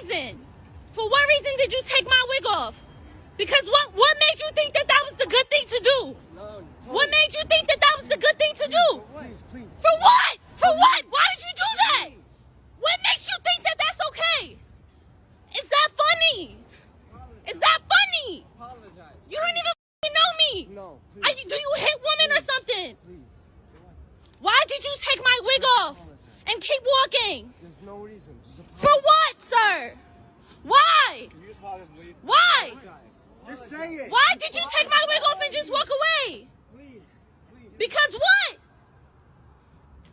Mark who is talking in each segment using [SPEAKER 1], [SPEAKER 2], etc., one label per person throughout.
[SPEAKER 1] reason? For what reason did you take my wig off? Because what made you think that that was the good thing to do?
[SPEAKER 2] No,
[SPEAKER 1] what made you think that that was the good thing to do?
[SPEAKER 2] Please, please.
[SPEAKER 1] For what? For what? Why did you do that? What makes you think that that's okay? Is that funny? Is that funny?
[SPEAKER 2] Apologize.
[SPEAKER 1] You don't even know me.
[SPEAKER 2] No, please.
[SPEAKER 1] Do you hit women or something?
[SPEAKER 2] Please.
[SPEAKER 1] Why did you take my wig off and keep walking?
[SPEAKER 2] There's no reason. Just
[SPEAKER 1] For what, sir? Why?
[SPEAKER 2] Can you just leave?
[SPEAKER 1] Why?
[SPEAKER 2] Just say it.
[SPEAKER 1] Why did you take my wig off and just walk away?
[SPEAKER 2] Please, please.
[SPEAKER 1] Because what?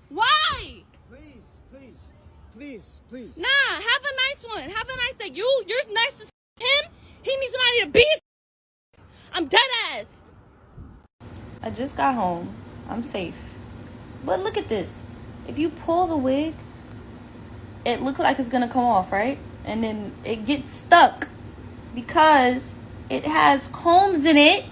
[SPEAKER 1] Why?
[SPEAKER 2] Please, please, please, please.
[SPEAKER 1] Nah, have a nice one. Have a nice day. You're nice as him. He needs somebody to beat his. I'm dead ass.
[SPEAKER 3] I just got home. I'm safe. But look at this. If you pull the wig, it looks like it's gonna come off, right? And then it gets stuck because it has combs in it.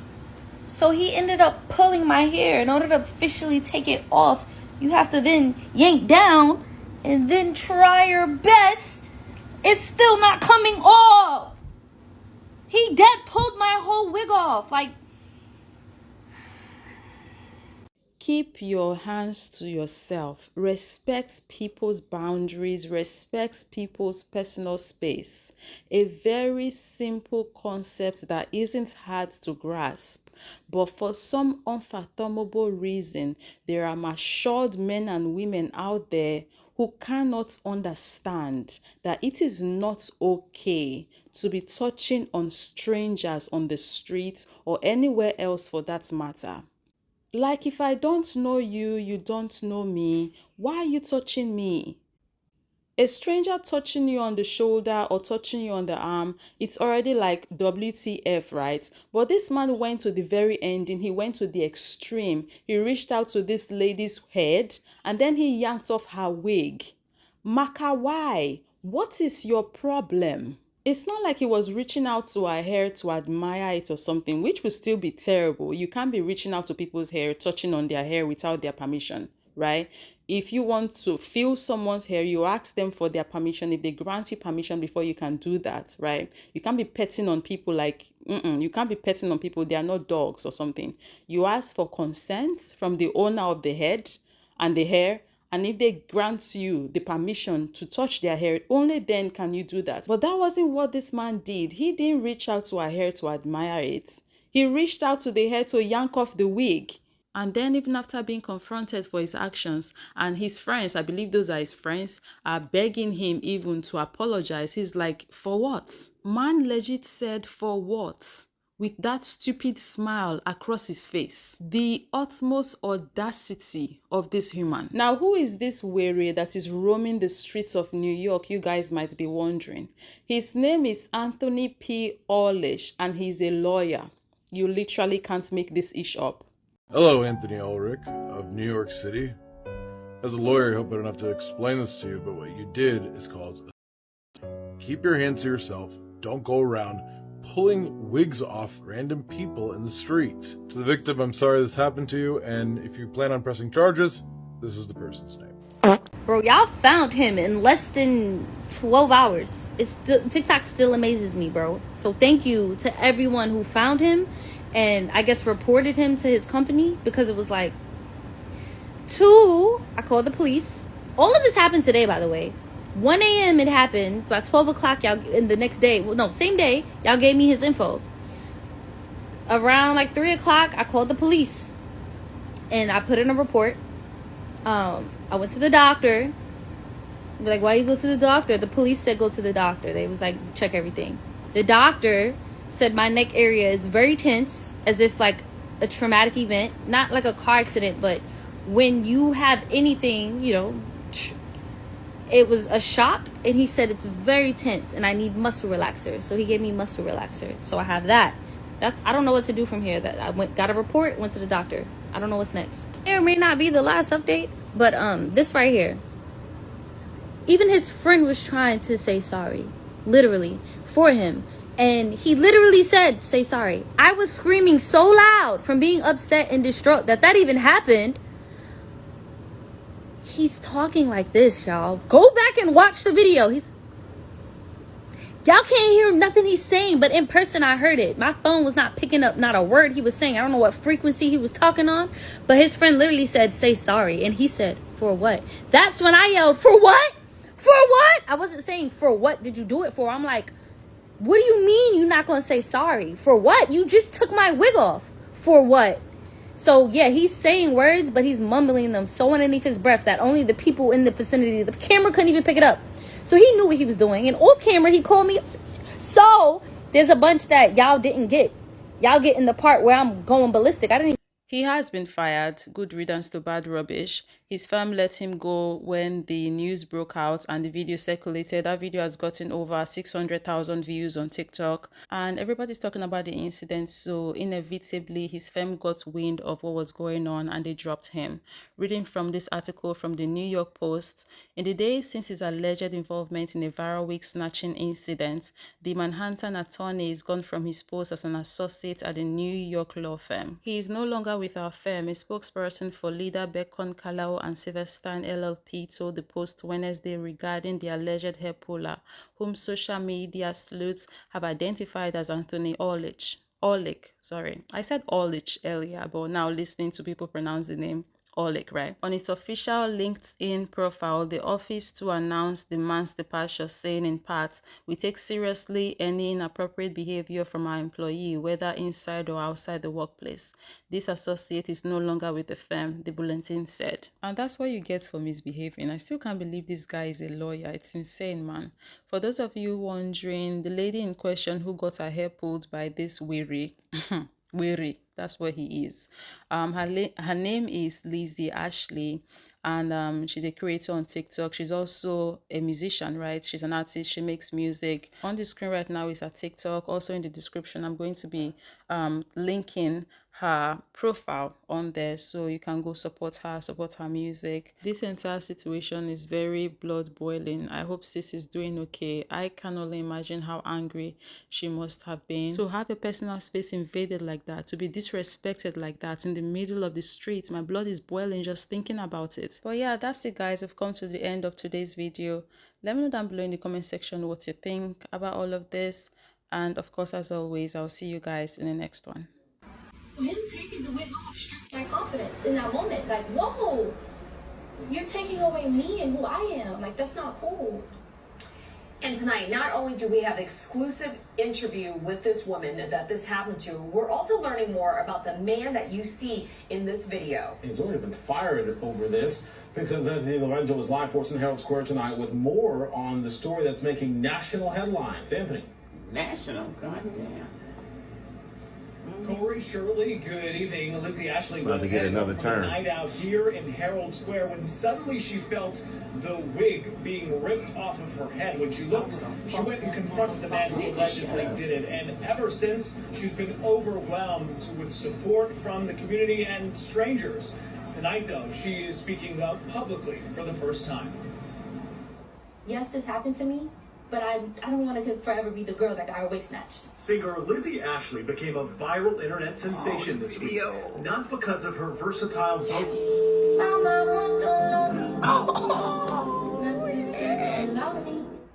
[SPEAKER 3] So he ended up pulling my hair. In order to officially take it off, you have to then yank down and then try your best. It's still not coming off. He dead pulled my whole wig off. Like,
[SPEAKER 4] keep your hands to yourself. Respect people's boundaries. Respect people's personal space. A very simple concept that isn't hard to grasp. But for some unfathomable reason, there are matured men and women out there who cannot understand that it is not okay to be touching on strangers on the streets or anywhere else for that matter. Like, if I don't know you, you don't know me, why are you touching me? A stranger touching you on the shoulder or touching you on the arm, it's already like WTF, right? But this man went to the very ending. He went to the extreme. He reached out to this lady's head and then he yanked off her wig. Maka, why? What is your problem? It's not like he was reaching out to her hair to admire it or something, which would still be terrible. You can't be reaching out to people's hair, touching on their hair without their permission, right? If you want to feel someone's hair, you ask them for their permission. If they grant you permission before you can do that, right? You can't be petting on people like, you can't be petting on people. They are not dogs or something. You ask for consent from the owner of the head and the hair. And if they grant you the permission to touch their hair, only then can you do that. But that wasn't what this man did. He didn't reach out to her hair to admire it. He reached out to the hair to yank off the wig. And then even after being confronted for his actions, and his friends, I believe those are his friends, are begging him even to apologize. He's like, for what? Man legit said, for what? With that stupid smile across his face. The utmost audacity of this human. Now, who is this weary that is roaming the streets of New York? You guys might be wondering. His name is Anthony P. Orlish, and he's a lawyer. You literally can't make this ish up.
[SPEAKER 5] Hello, Anthony Ulrich of New York City. As a lawyer, I hope I don't have to explain this to you, but what you did is called keep your hands to yourself. Don't go around pulling wigs off random people in the street. To the victim, I'm sorry this happened to you, and if you plan on pressing charges, this is the person's name.
[SPEAKER 3] bro, y'all found him in less than 12 hours. TikTok still amazes me, bro. So thank you to everyone who found him and I guess reported him to his company, because it was like, 2, I called the police. All of this happened today, by the way. 1 a.m. it happened. By 12 o'clock, y'all, in the next day, well, no, same day, y'all gave me his info. Around like 3 o'clock, I called the police and I put in a report. I went to the doctor. Like, why you go to the doctor? The police said go to the doctor. They was like, check everything. The doctor said my neck area is very tense, as if like a traumatic event, not like a car accident, but when you have anything, you know, it was a shock. And he said it's very tense and I need muscle relaxer. So he gave me muscle relaxer. So I have that. I don't know what to do from here. That I got a report, went to the doctor. I don't know what's next. It may not be the last update, but this right here. Even his friend was trying to say sorry, literally, for him. And he literally said, say sorry. I was screaming so loud from being upset and distraught that even happened. He's talking like this, y'all. Go back and watch the video. Y'all can't hear nothing he's saying, but in person I heard it. My phone was not picking up not a word he was saying. I don't know what frequency he was talking on, but his friend literally said, say sorry. And he said, for what? That's when I yelled, for what? For what? I wasn't saying, for what did you do it for? I'm like, what do you mean you're not going to say sorry? For what? You just took my wig off. For what? So, yeah, he's saying words, but he's mumbling them so underneath his breath that only the people in the vicinity, the camera couldn't even pick it up. So he knew what he was doing. And off camera, he called me. So there's a bunch that y'all didn't get. Y'all get in the part where I'm going ballistic. I didn't even.
[SPEAKER 4] He has been fired. Good riddance to bad rubbish. His firm let him go when the news broke out and the video circulated. That video has gotten over 600,000 views on TikTok. And everybody's talking about the incident. So inevitably, his firm got wind of what was going on and they dropped him. Reading from this article from the New York Post, in the days since his alleged involvement in a viral wig snatching incident, the Manhattan attorney is gone from his post as an associate at the New York law firm. He is no longer with our firm. A spokesperson for Leader Bacon Kalau and Silverstein LLP told the Post Wednesday regarding the alleged hair puller, whom social media sleuths have identified as Anthony Orlich. I said Orlich earlier, but now listening to people pronounce the name Orlich, right? On its official LinkedIn profile, the office too announced the man's departure, saying in part, we take seriously any inappropriate behavior from our employee, whether inside or outside the workplace. This associate is no longer with the firm, the bulletin said. And that's what you get for misbehaving. I still can't believe this guy is a lawyer. It's insane, man. For those of you wondering, the lady in question who got her hair pulled by this weary, that's what he is. Her name is Lizzie Ashley, and she's a creator on TikTok. She's also a musician, right? She's an artist. She makes music. On the screen right now is her TikTok. Also in the description, I'm going to be linking her profile on there so you can go support her music. This entire situation is very blood boiling. I hope sis is doing okay. I can only imagine how angry she must have been to have a personal space invaded like that, to be disrespected like that in the middle of the street. My blood is boiling just thinking about it. But yeah, that's it, guys. We've come to the end of today's video. Let me know down below in the comment section what you think about all of this, and of course, as always, I'll see you guys in the next one.
[SPEAKER 3] Him taking the wig off stripped my confidence in that moment. Like, whoa, you're taking away me and who I am. Like, that's not cool.
[SPEAKER 6] And tonight, not only do we have exclusive interview with this woman that this happened to, we're also learning more about the man that you see in this video.
[SPEAKER 7] He's already been fired over this. Pixel's Anthony Lorenzo is live for us in Herald Square tonight with more on the story that's making national headlines. Anthony.
[SPEAKER 8] National? Goddamn.
[SPEAKER 9] Corey, Shirley, good evening. Lizzie Ashley
[SPEAKER 10] about
[SPEAKER 9] was
[SPEAKER 10] to get another turn.
[SPEAKER 9] Night out here in Herald Square when suddenly she felt the wig being ripped off of her head. When she looked, she went and confronted the man who allegedly did it. And ever since, she's been overwhelmed with support from the community and strangers. Tonight, though, she is speaking up publicly for the first time.
[SPEAKER 3] Yes, this happened to me, but I don't want to forever be the girl that got her wig snatched.
[SPEAKER 9] Singer Lizzie Ashley became a viral internet sensation this week, not because of her versatile vocals,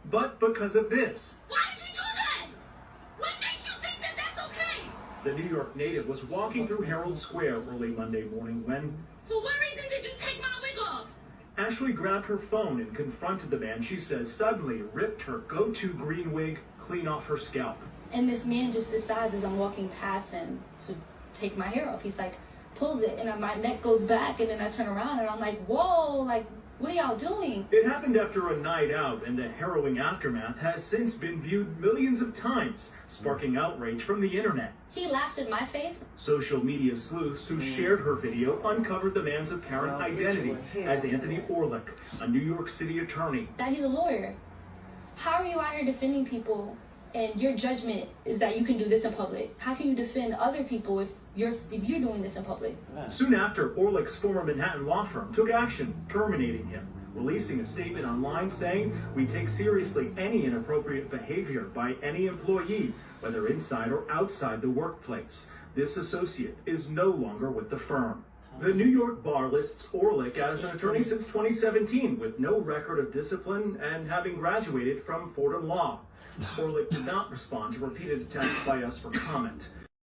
[SPEAKER 9] but because of this.
[SPEAKER 1] Why did you do that? What makes you think that that's okay?
[SPEAKER 9] The New York native was walking through Herald Square early Monday morning when
[SPEAKER 1] For what reason did you take my wig off?
[SPEAKER 9] Ashley grabbed her phone and confronted the man she says suddenly ripped her go-to green wig clean off her scalp.
[SPEAKER 3] And this man just decides as I'm walking past him to take my hair off. He's like, pulls it, and my neck goes back, and then I turn around, and I'm like, whoa, like, what are y'all doing?
[SPEAKER 9] It happened after a night out, and the harrowing aftermath has since been viewed millions of times, sparking outrage from the internet.
[SPEAKER 3] He laughed in my face.
[SPEAKER 9] Social media sleuths who shared her video uncovered the man's apparent identity as Anthony Orlich, a New York City attorney.
[SPEAKER 3] That he's a lawyer. How are you out here defending people, and your judgment is that you can do this in public? How can you defend other people if you're doing this in public?
[SPEAKER 9] Soon after, Orlich's former Manhattan law firm took action, terminating him, releasing a statement online saying, "We take seriously any inappropriate behavior by any employee, whether inside or outside the workplace. This associate is no longer with the firm." The New York bar lists Orlick as an attorney since 2017 with no record of discipline and having graduated from Fordham Law. Orlick did not respond to repeated attempts by us for comment.